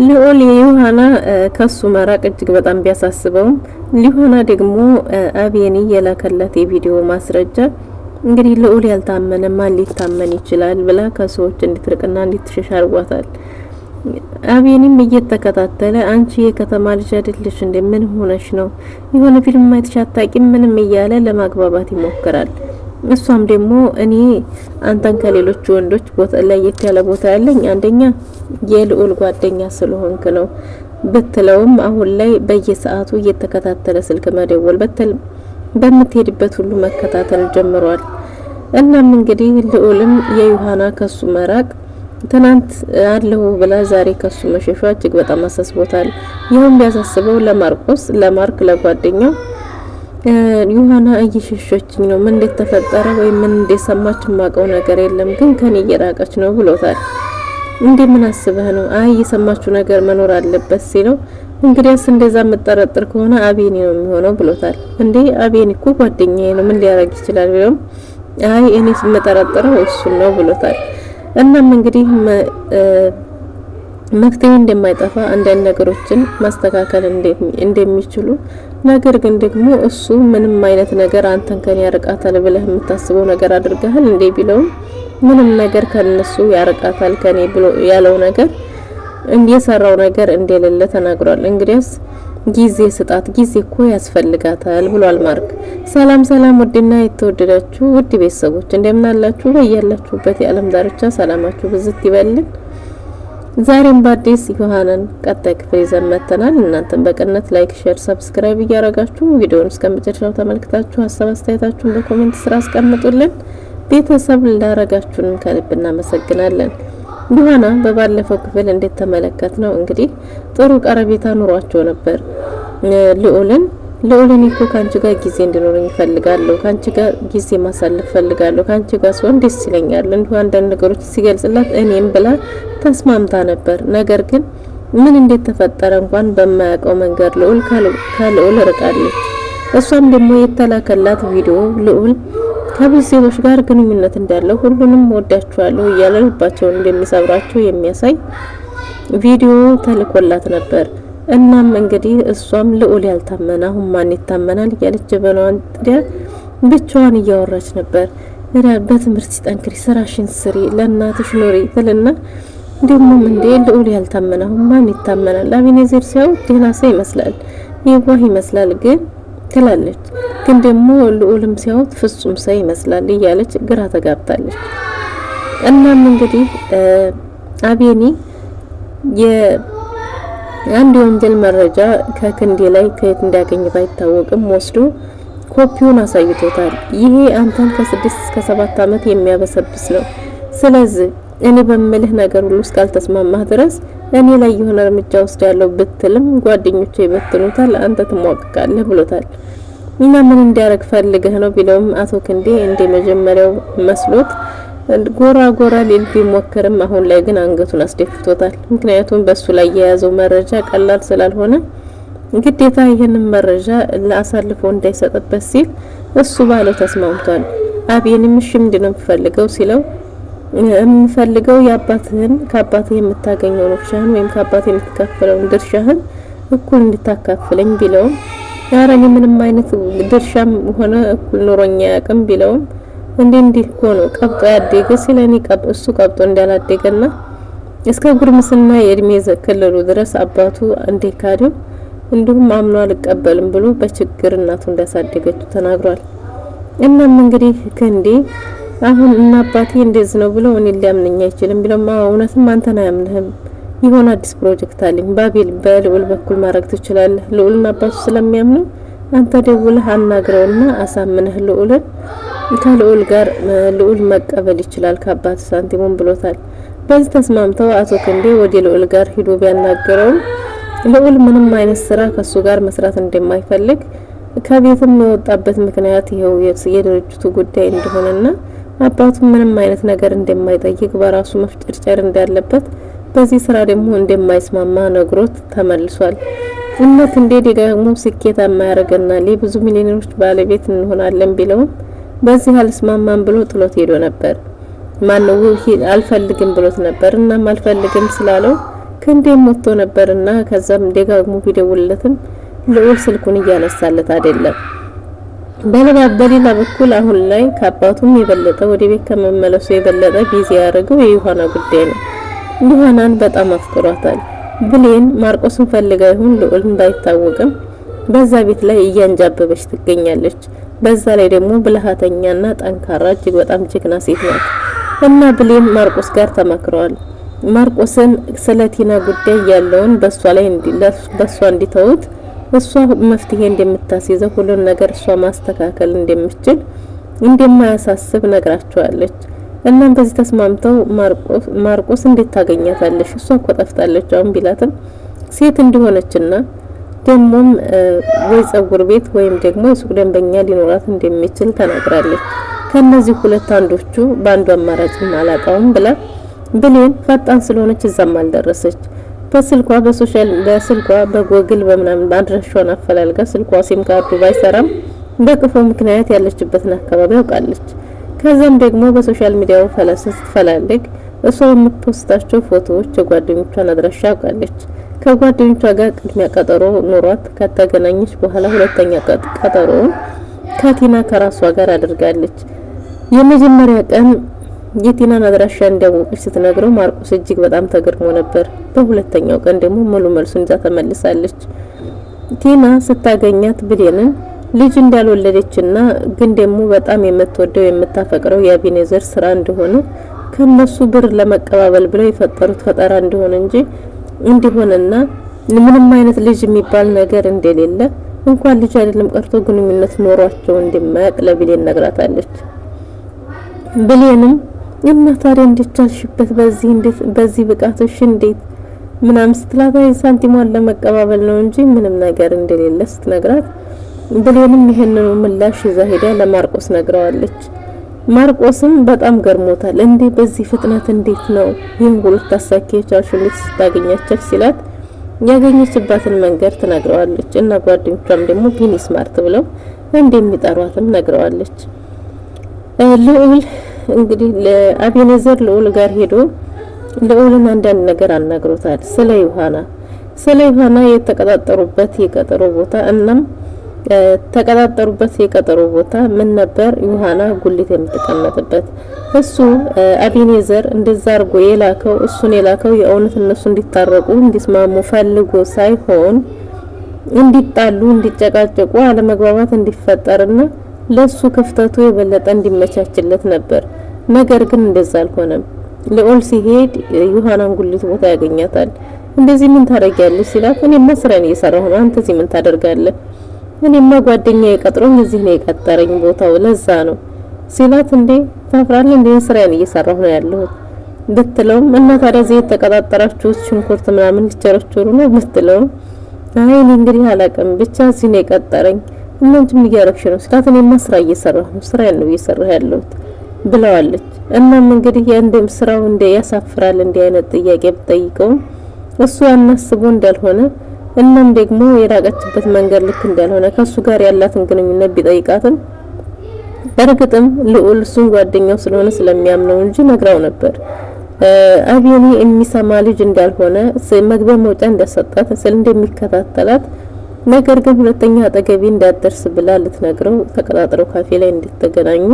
ልዑል የዮሐና ከሱ መራቅ እጅግ በጣም ቢያሳስበውም ሊሆና ደግሞ አቤኒ የላከላት የቪዲዮ ማስረጃ እንግዲህ ልዑል ያልታመነ ማን ሊታመን ይችላል ብላ ከሰዎች እንድትርቅና እንድትሸሽ አድርጓታል። አቤኒም እየተከታተለ አንቺ የከተማ ልጅ አይደለሽ እንደምን ሆነሽ ነው የሆነ ፊልም ማየትሽ አታውቂም ምንም እያለ ለማግባባት ይሞክራል። እሷም ደግሞ እኔ አንተን ከሌሎች ወንዶች ቦታ ላይ ያለ ቦታ ያለኝ አንደኛ የልዑል ጓደኛ ስለሆንክ ነው ብትለውም አሁን ላይ በየሰዓቱ እየተከታተለ ስልክ መደወል በምትሄድበት ሁሉ መከታተል ጀምሯል። እናም እንግዲህ ልዑልም የዮሐና ከሱ መራቅ ትናንት አለው ብላ ዛሬ ከሱ መሸሿ እጅግ በጣም አሳስቦታል። ይሁን ቢያሳስበው ለማርክ ለጓደኛው ዮሐና እየሸሸችኝ ነው ምን እንደተፈጠረ ወይ ምን እንደሰማች ማቀው ነገር የለም ግን ከኔ እየራቀች ነው ብሎታል። ምን አስበህ ነው? አይ የሰማችው ነገር መኖር አለበት ሲለው እንግዲያስ እንደዛ መጠረጥር ከሆነ አቤኒ ነው የሚሆነው ብሎታል። አቤኒ እኮ ጓደኛዬ ነው ምን ሊያረግ ይችላል ቢሎም አይ እኔ ስመጠረጥረው እሱን ነው ብሎታል። እናም እንግዲህ መፍትሄ እንደማይጠፋ አንዳንድ ነገሮችን ማስተካከል እንደሚችሉ ነገር ግን ደግሞ እሱ ምንም አይነት ነገር አንተን ከኔ ያርቃታል ብለህ የምታስበው ነገር አድርገሃል ቢለው ምንም ነገር ከነሱ ያርቃታል ከኔ ብሎ ያለው ነገር የሰራው ነገር እንደሌለ ተናግሯል። እንግዲያስ ጊዜ ስጣት ጊዜ እኮ ያስፈልጋታል ብሏል ማርክ። ሰላም ውድና የተወደዳችሁ ውድ ቤተሰቦች እንደምን አላችሁ? በያላችሁበት የዓለም ዳርቻ ሰላማችሁ ብዝት ይበልን። ዛሬም በአዲስ ዮሐናን ቀጣይ ክፍል ይዘን መጥተናል። እናንተም በቅንነት ላይክ፣ ሼር፣ ሰብስክራይብ እያደረጋችሁ ቪዲዮውን እስከመጨረሻው ተመልክታችሁ ሀሳብ አስተያየታችሁን በኮሜንት ስራ አስቀምጡልን። ቤተሰብ ላደረጋችሁንም ከልብ እናመሰግናለን። ዮሐና በባለፈው ክፍል እንድትመለከት ነው እንግዲህ ጥሩ ቀረቤታ ኑሯቸው ነበር። ልዑልን እኮ ካንቺ ጋር ጊዜ እንዲኖረኝ ፈልጋለሁ፣ ካንቺ ጋር ጊዜ ማሳለፍ ፈልጋለሁ፣ ካንቺ ጋር ስሆን ደስ ይለኛል እንዲሁ አንዳንድ ነገሮች ሲገልጽላት እኔም ብላ ተስማምታ ነበር። ነገር ግን ምን እንደተፈጠረ እንኳን በማያውቀው መንገድ ከልዑል ርቃለች። እሷም ደግሞ የተላከላት ቪዲዮ ልዑል ከብዙ ሴቶች ጋር ግንኙነት እንዳለው ሁሉንም ወዳቸዋለሁ እያለ ልባቸውን እንደሚሰብራቸው የሚያሳይ ቪዲዮ ተልኮላት ነበር። እናም እንግዲህ እሷም ልዑል ያልታመነ አሁን ማን ይታመናል እያለች ጀበናዋን ጥዳ ብቻዋን እያወራች ነበር። በትምህርት ጠንክሪ፣ ስራሽን ስሪ፣ ለእናትሽ ኑሪ ትልና ደግሞ ልዑል ያልታመነ አሁን ማን ይታመናል? አቤኔዘር ሲያው ደህና ሰው ይመስላል፣ የዋህ ይመስላል ግን ትላለች። ግን ደግሞ ልዑልም ሲያው ፍጹም ሰው ይመስላል እያለች ግራ ተጋብታለች። እናም እንግዲህ አቤኒ የአንድ ወንጀል መረጃ ከክንዴ ላይ ከየት እንዳገኘ ባይታወቅም ወስዶ ኮፒውን አሳይቶታል። ይሄ አንተን ከ6 እስከ 7 አመት የሚያበሰብስ ነው። ስለዚህ እኔ በመልህ ነገር ሁሉ እስካልተስማማህ ድረስ እኔ ላይ የሆነ እርምጃ ወስዳለሁ ብትልም ጓደኞቼ ይበትኑታል፣ አንተ ትሟቀቃለህ ብሎታል። እና ምን እንዲያረግ ፈልገህ ነው ቢለውም አቶ ክንዴ እንደ መጀመሪያው መስሎት ጎራ ሊል ቢሞክርም አሁን ላይ ግን አንገቱን አስደፍቶታል። ምክንያቱም በሱ ላይ የያዘው መረጃ ቀላል ስላልሆነ ግዴታ ይሄንን መረጃ ለአሳልፎ እንዳይሰጥበት ሲል እሱ ባለው ተስማምቷል። አቤንም እሺ ምንድነው ፈልገው ሲለው የምፈልገው የአባትህን ከአባትህ የምታገኘው ድርሻህን ወይም ከአባትህ የምትከፈለውን ድርሻህን እኩል እንድታካፍለኝ ቢለውም ያረኝ ምንም አይነት ድርሻም ሆነ እኩል ኖሮኛ ያቅም ቢለውም እንዲህ ሆኖ ቀብጦ ያደገ ስለኔ እሱ ቀብጦ እንዳላደገና እስከ ጉርምስና የእድሜ ክልሉ ድረስ አባቱ እንደካደው እንዲሁም አምኖ አልቀበልም ብሎ በችግር እናቱ እንዳሳደገችው ተናግሯል። እናም እንግዲህ ክንዴ አሁን እና አባቴ እንደዚህ ነው ብሎ እኔ ሊያምነኝ አይችልም ቢለው እውነትም አንተን አያምንህም ይሆን አዲስ ፕሮጀክት አለኝ በልዑል በኩል ማድረግ ትችላለህ። ልዑልና አባቱ ስለሚያምነው አንተ ደውለህ አናግረውና አሳምነህ ልዑልን ከልዑል ጋር ልዑል መቀበል ይችላል ከአባቱ ሳንቲሙን ብሎታል። በዚህ ተስማምተው አቶ ክንዴ ወደ ልዑል ጋር ሂዶ ቢያናገረው ልዑል ምንም አይነት ስራ ከሱ ጋር መስራት እንደማይፈልግ ከቤትም የወጣበት ምክንያት ይሄው የድርጅቱ ጉዳይ እንደሆነና አባቱ ምንም አይነት ነገር እንደማይጠይቅ በራሱ መፍጨርጨር እንዳለበት በዚህ ስራ ደግሞ እንደማይስማማ ነግሮት ተመልሷል። እነት እንደ ደግሞ ስኬታማ ያረጋናል ብዙ ሚሊዮኖች ባለቤት እንሆናለን ቢለው በዚህ አልስማማም ብሎ ጥሎት ሄዶ ነበር። ማነው አልፈልግም ብሎት ነበር። እናም አልፈልግም ስላለው ክንዴም ሞቶ ነበርና ከዛም ደጋግሞ ቢደውልለትም ልዑል ስልኩን እያነሳለት አይደለም። በሌላ በኩል አሁን ላይ ከአባቱም የበለጠ ወደ ቤት ከመመለሱ የበለጠ ቢዚ ያደረገው የዮሐና ጉዳይ ነው። ዮሐናን በጣም አፍቅሯታል። ብሌን ማርቆስን ፈልጋ ይሁን ልዑልን ባይታወቅም በዛ ቤት ላይ እያንጃበበች ትገኛለች። በዛ ላይ ደግሞ ብልሃተኛና ጠንካራ እጅግ በጣም ጀግና ሴት ናት እና ብሌን ማርቆስ ጋር ተማክረዋል። ማርቆስን ስለ ቲና ጉዳይ ያለውን በሷ እንዲተውት እሷ መፍትሄ እንደምታስይዘው ሁሉን ነገር እሷ ማስተካከል እንደምትችል እንደማያሳስብ ነግራቸዋለች። እናም በዚህ ተስማምተው ማርቆስ እንዴት ታገኛታለሽ? እሷ እኮ ጠፍታለች አሁን ቢላትም ሴት እንደሆነችና ደሞም ወይ ጸጉር ቤት ወይም ደግሞ የሱቅ ደንበኛ ሊኖራት እንደሚችል ተናግራለች። ከነዚህ ሁለት አንዶቹ በአንዱ አማራጭ አላጣውም ብላ ብሌን ፈጣን ስለሆነች እዛም አልደረሰች። በስልኳ በጎግል በምናምን አድራሻዋን አፈላልጋ ስልኳ ሲም ካርዱ ባይሰራም በክፉ ምክንያት ያለችበትን አካባቢ ያውቃለች። ከዛም ደግሞ በሶሻል ሚዲያው ስትፈላልግ እሷ የምትፖስታቸው ፎቶዎች የጓደኞቿን አድራሻ ያውቃለች። ከጓደኞቿ ጋር ቅድሚያ ቀጠሮ ኖሯት ከተገናኘች በኋላ ሁለተኛ ቀጠሮውን ከቲና ከራሷ ጋር አድርጋለች። የመጀመሪያ ቀን የቲናን አድራሻ እንዳወቀች ስትነግረው ማርቆስ እጅግ በጣም ተገርሞ ነበር። በሁለተኛው ቀን ደግሞ ሙሉ መልሱን ይዛ ተመልሳለች። ቲና ስታገኛት ብሌንን ልጅ እንዳልወለደችና ግን ደግሞ በጣም የምትወደው የምታፈቅረው የአቢኔዘር ስራ እንደሆነ ከነሱ ብር ለመቀባበል ብለው የፈጠሩት ፈጠራ እንደሆነ እንጂ እንዲሆነና ምንም አይነት ልጅ የሚባል ነገር እንደሌለ እንኳን ልጅ አይደለም ቀርቶ ግንኙነት ኖሯቸው እንደማያውቅ ለብሌን ነግራታለች። ብሌንም እና ታዲያ እንድቻልሽበት በዚህ ብቃትሽ እንዴት ምናምን ስትላት ሳንቲሟን ለመቀባበል ነው እንጂ ምንም ነገር እንደሌለ ስትነግራት ብሌንም ይሄንኑ ምላሽ ይዛ ሄዳ ለማርቆስ ነግረዋለች። ማርቆስም በጣም ገርሞታል። እንዴ በዚህ ፍጥነት እንዴት ነው ይሄን ሁሉ ታሳኪያቻችሁ እንዴት ስታገኛቸች ሲላት ያገኘችባትን መንገድ ትነግረዋለች። እና ጓደኞቿም ደግሞ ቢኒ ስማርት ብለው እንደሚጠሯትም ነግረዋለች። ልዑል እንግዲህ ለአቢኔዘር ልዑል ጋር ሄዶ ልዑልን አንዳንድ ነገር አናግሮታል። ስለ ዮሐና የተቀጣጠሩበት የቀጠሮ ቦታ እናም ተቀጣጠሩበት የቀጠሮ ቦታ ምን ነበር? ዮሐና ጉሊት የምትቀመጥበት እሱ አቢኔዘር እንደዛ አርጎ እሱን የላከው የእውነት እነሱ እንዲታረቁ እንዲስማሙ ፈልጎ ሳይሆን እንዲጣሉ፣ እንዲጨቃጨቁ፣ አለመግባባት እንዲፈጠርና ለሱ ክፍተቱ የበለጠ እንዲመቻችለት ነበር። ነገር ግን እንደዛ አልሆነም። ልዑል ሲሄድ ዮሐናን ጉሊት ቦታ ያገኛታል። እንደዚህ ምን ታደርጊያለሽ ሲላት እኔማ ስራዬን እየሰራሁ ነው፣ አንተ እዚህ ምን ታደርጋለህ? እኔማ ጓደኛዬ ቀጥሮኝ እዚህ ነው የቀጠረኝ ቦታው ለዛ ነው ሲላት እንዴ ታፍራለህ እንዴ ስራዬን እየሰራሁ ነው ያለሁት ብትለውም እና ታዲያ እዚህ የተቀጣጠራችሁት ሽንኩርት ምናምን ልትቸረችሩ ነው ብትለውም አይ እኔ እንግዲህ አላውቅም ብቻ እዚህ ነው የቀጠረኝ እናንተም እያረፍሽ ነው ሲላት እኔማ ስራ እየሰራሁ ነው ስራዬን ነው እየሰራሁ ያለሁት ብለዋለች። እናም እንግዲህ የእንደም ስራው እንደ ያሳፍራል እንደ አይነት ጥያቄ ብትጠይቀው እሱ ያናስቦ እንዳልሆነ እናም ደግሞ የራቀችበት መንገድ ልክ እንዳልሆነ ከሱ ጋር ያላትን ግንኙነት ቢጠይቃትም በርግጥም ልዑል እሱን ጓደኛው ስለሆነ ስለሚያምነው እንጂ ነግራው ነበር። አቢኒ የሚሰማ ልጅ እንዳልሆነ መግቢያ መውጫ እንደሰጣት እንደሚከታተላት ነገር ግን ሁለተኛ አጠገቢ እንዳትደርስ ብላ ልትነግረው ተቀጣጥረው ካፌ ላይ እንድትገናኙ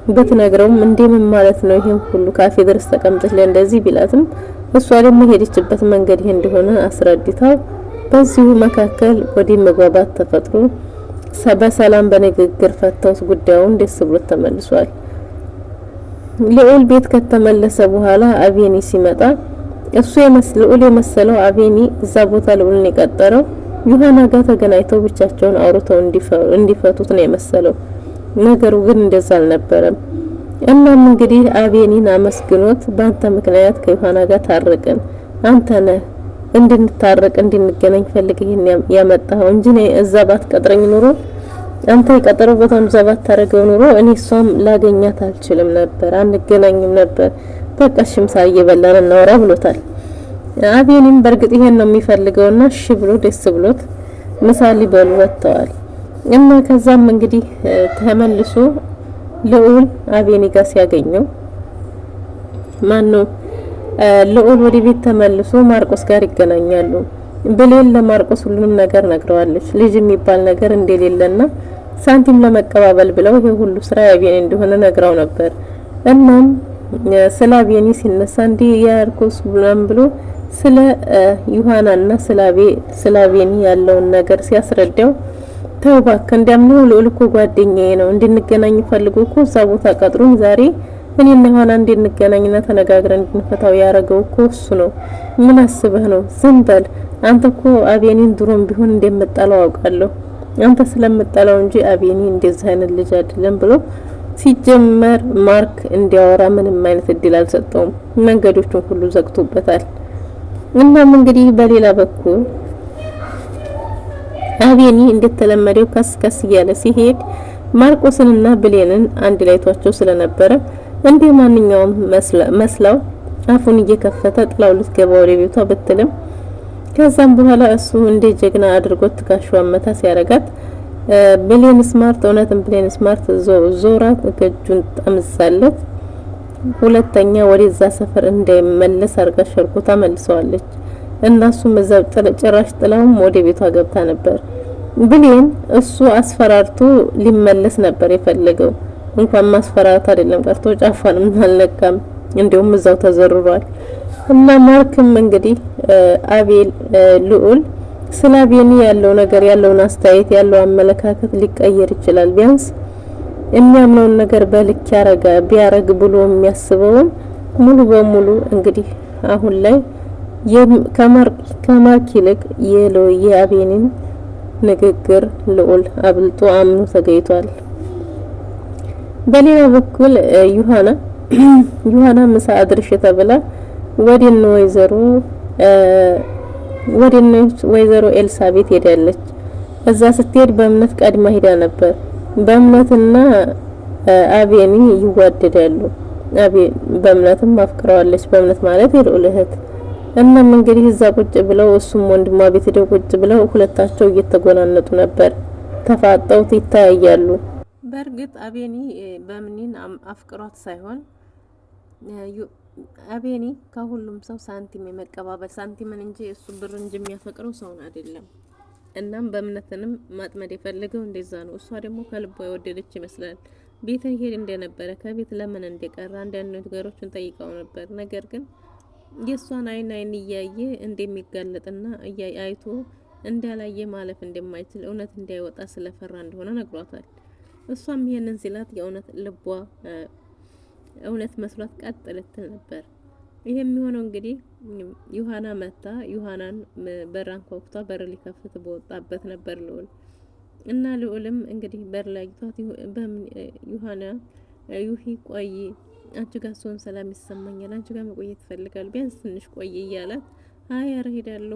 በትነግረውም እንደምን ማለት ነው ይሄን ሁሉ ካፌ ድረስ ተቀምጠሽ ለእንደዚህ ቢላትም እሷ ደግሞ ሄደችበት መንገድ ይሄ እንደሆነ አስረድታው በዚሁ መካከል ወዲህ መግባባት ተፈጥሮ በሰላም በንግግር ፈተውት ጉዳዩን ደስ ብሎ ተመልሷል። ልዑል ቤት ከተመለሰ በኋላ አቢኒ ሲመጣ ልዑል የመሰለው አቢኒ እዛ ቦታ ልዑልን የቀጠረው ዮሐና ጋር ተገናኝተው ብቻቸውን አውርተው እንዲፈቱት ነው የመሰለው። ነገሩ ግን እንደዛ አልነበረም። እናም እንግዲህ አቢኒን አመስግኖት ባንተ ምክንያት ከዮሐና ጋር ታረቅን አንተ ነህ እንድንታረቅ እንድንገናኝ ፈልገህ ያመጣው እንጂ ነው እዛ ባትቀጥረኝ ኑሮ አንተ የቀጠረው ቦታውን እዛ ባታረገው ኑሮ እኔ እሷም ላገኛት አልችልም ነበር አንገናኝም ነበር በቃ ሽምሳ እየበላን እናወራ ብሎታል። አቢኒም በርግጥ ይሄን ነው የሚፈልገውና እሺ ብሎ ደስ ብሎት ምሳሌ ሊበሉ ወጥተዋል። እና ከዛም እንግዲህ ተመልሶ ልዑል አቢኒ ጋር ሲያገኘው ማነው ልዑል ወደ ቤት ተመልሶ ማርቆስ ጋር ይገናኛሉ። ብሌን ለማርቆስ ሁሉንም ነገር ነግረዋለች። ልጅ የሚባል ነገር እንደሌለና ሳንቲም ለመቀባበል ብለው ይሄ ሁሉ ስራ ያቤኒ እንደሆነ ነግራው ነበር። እናም ስለ አቤኒ ሲነሳ እንዲ ያርኮስ ብሎ ስለ ዮሐናና ስለ አቤኒ ያለውን ነገር ሲያስረዳው ተው እባክህ እንዲያምነው ልዑል እኮ ጓደኛዬ ነው እንድንገናኝ ፈልጎ እኮ እዛ ቦታ ቀጥሮኝ ዛሬ እኔና ዮሐና እንድንገናኝና ተነጋግረን እንድንፈታው ያረገው እኮ እሱ ነው። ምን አስበህ ነው? ዝም በል አንተ እኮ አቤኒን ድሮም ቢሆን እንደምጠላው አውቃለሁ። አንተ ስለምጠላው እንጂ አቤኒ እንደዚህ አይነት ልጅ አይደለም ብሎ ሲጀመር ማርክ እንዲያወራ ምንም አይነት እድል አልሰጠውም። መንገዶቹን ሁሉ ዘግቶበታል። እናም እንግዲህ በሌላ በኩል አቤኒ እንደተለመደው ከስ እያለ ሲሄድ ማርቆስንና ብሌንን አንድ ላይ ቷቸው ስለነበረ እንደ ማንኛውም መስላው አፉን እየከፈተ ጥላው ልትገባ ወደ ቤቷ ብትልም ከዛም በኋላ እሱ እንደ ጀግና አድርጎት ትካሽዋ መታ ሲያረጋት ብሌን ስማርት እውነትም ብሌን ስማርት ዞራ እጁን ጠምዛለት ሁለተኛ ወደዛ ሰፈር እንዳይመለስ አርጋ ሸርኮታ መልሰዋለች። እናሱም እዛው ጭራሽ ጥላውም ወደ ቤቷ ገብታ ነበር። ብሌን እሱ አስፈራርቶ ሊመለስ ነበር የፈለገው። እንኳን ማስፈራራት አይደለም ቀርቶ ጫፋንም አልነካም። እንዲሁም እዛው ተዘርሯል። እና ማርክም እንግዲህ አቤል ልዑል ስለ አቤኒ ያለው ነገር ያለውን አስተያየት ያለው አመለካከት ሊቀየር ይችላል። ቢያንስ የሚያምነውን ነገር በልክ ቢያረግ ብሎ የሚያስበውን ሙሉ በሙሉ እንግዲህ አሁን ላይ ከማርክ ይልቅ የአቤኒን ንግግር ልዑል አብልጦ አምኖ ተገይቷል። በሌላ በኩል ዮሐና ምሳ አድርሽ ተብላ ወዲን ወይዘሮ ኤልሳቤት ሄዳለች። እዛ ስትሄድ በእምነት ቀድማ ሄዳ ነበር። በእምነትና አቤኒ ይዋደዳሉ። በእምነትም አፍቅረዋለች። በእምነት ማለት የልዑል እህት። እናም እንግዲህ እዛ ቁጭ ብለው እሱም ወንድሟ ቤት ሄደው ቁጭ ብለው ሁለታቸው እየተጎናነጡ ነበር። ተፋጠው ይታያሉ። በእርግጥ አቤኒ በእምኒን አፍቅሯት ሳይሆን አቤኒ ከሁሉም ሰው ሳንቲም የመቀባበል ሳንቲምን እንጂ እሱ ብር እንጂ የሚያፈቅረው ሰውን አይደለም። እናም በእምነትንም ማጥመድ የፈለገው እንደዛ ነው። እሷ ደግሞ ከልቧ የወደደች ይመስላል። ቤት ይሄድ እንደነበረ ከቤት ለምን እንደቀረ አንዳንድ ነገሮችን ጠይቀው ነበር። ነገር ግን የሷን አይን እያየ እንደሚጋለጥና አይቶ እንዳላየ ማለፍ እንደማይችል እውነት እንዳይወጣ ስለፈራ እንደሆነ ነግሯታል። እሷም ይሄንን ሲላት የእውነት ልቧ እውነት መስሏት ቀጥ ልትል ነበር። ይሄ የሚሆነው እንግዲህ ዮሐና መታ ዮሐናን በራን ኮክቷ በር ሊከፍት በወጣበት ነበር ልዑል እና ልዑልም እንግዲህ በር ላይ ቷት ዮሐና ዩሂ ቆይ አንቺ ጋር ሰውን ሰላም ይሰማኛል፣ አንቺ ጋር መቆየት ይፈልጋል፣ ቢያንስ ትንሽ ቆይ እያላት አይ አረ ሄዳለሁ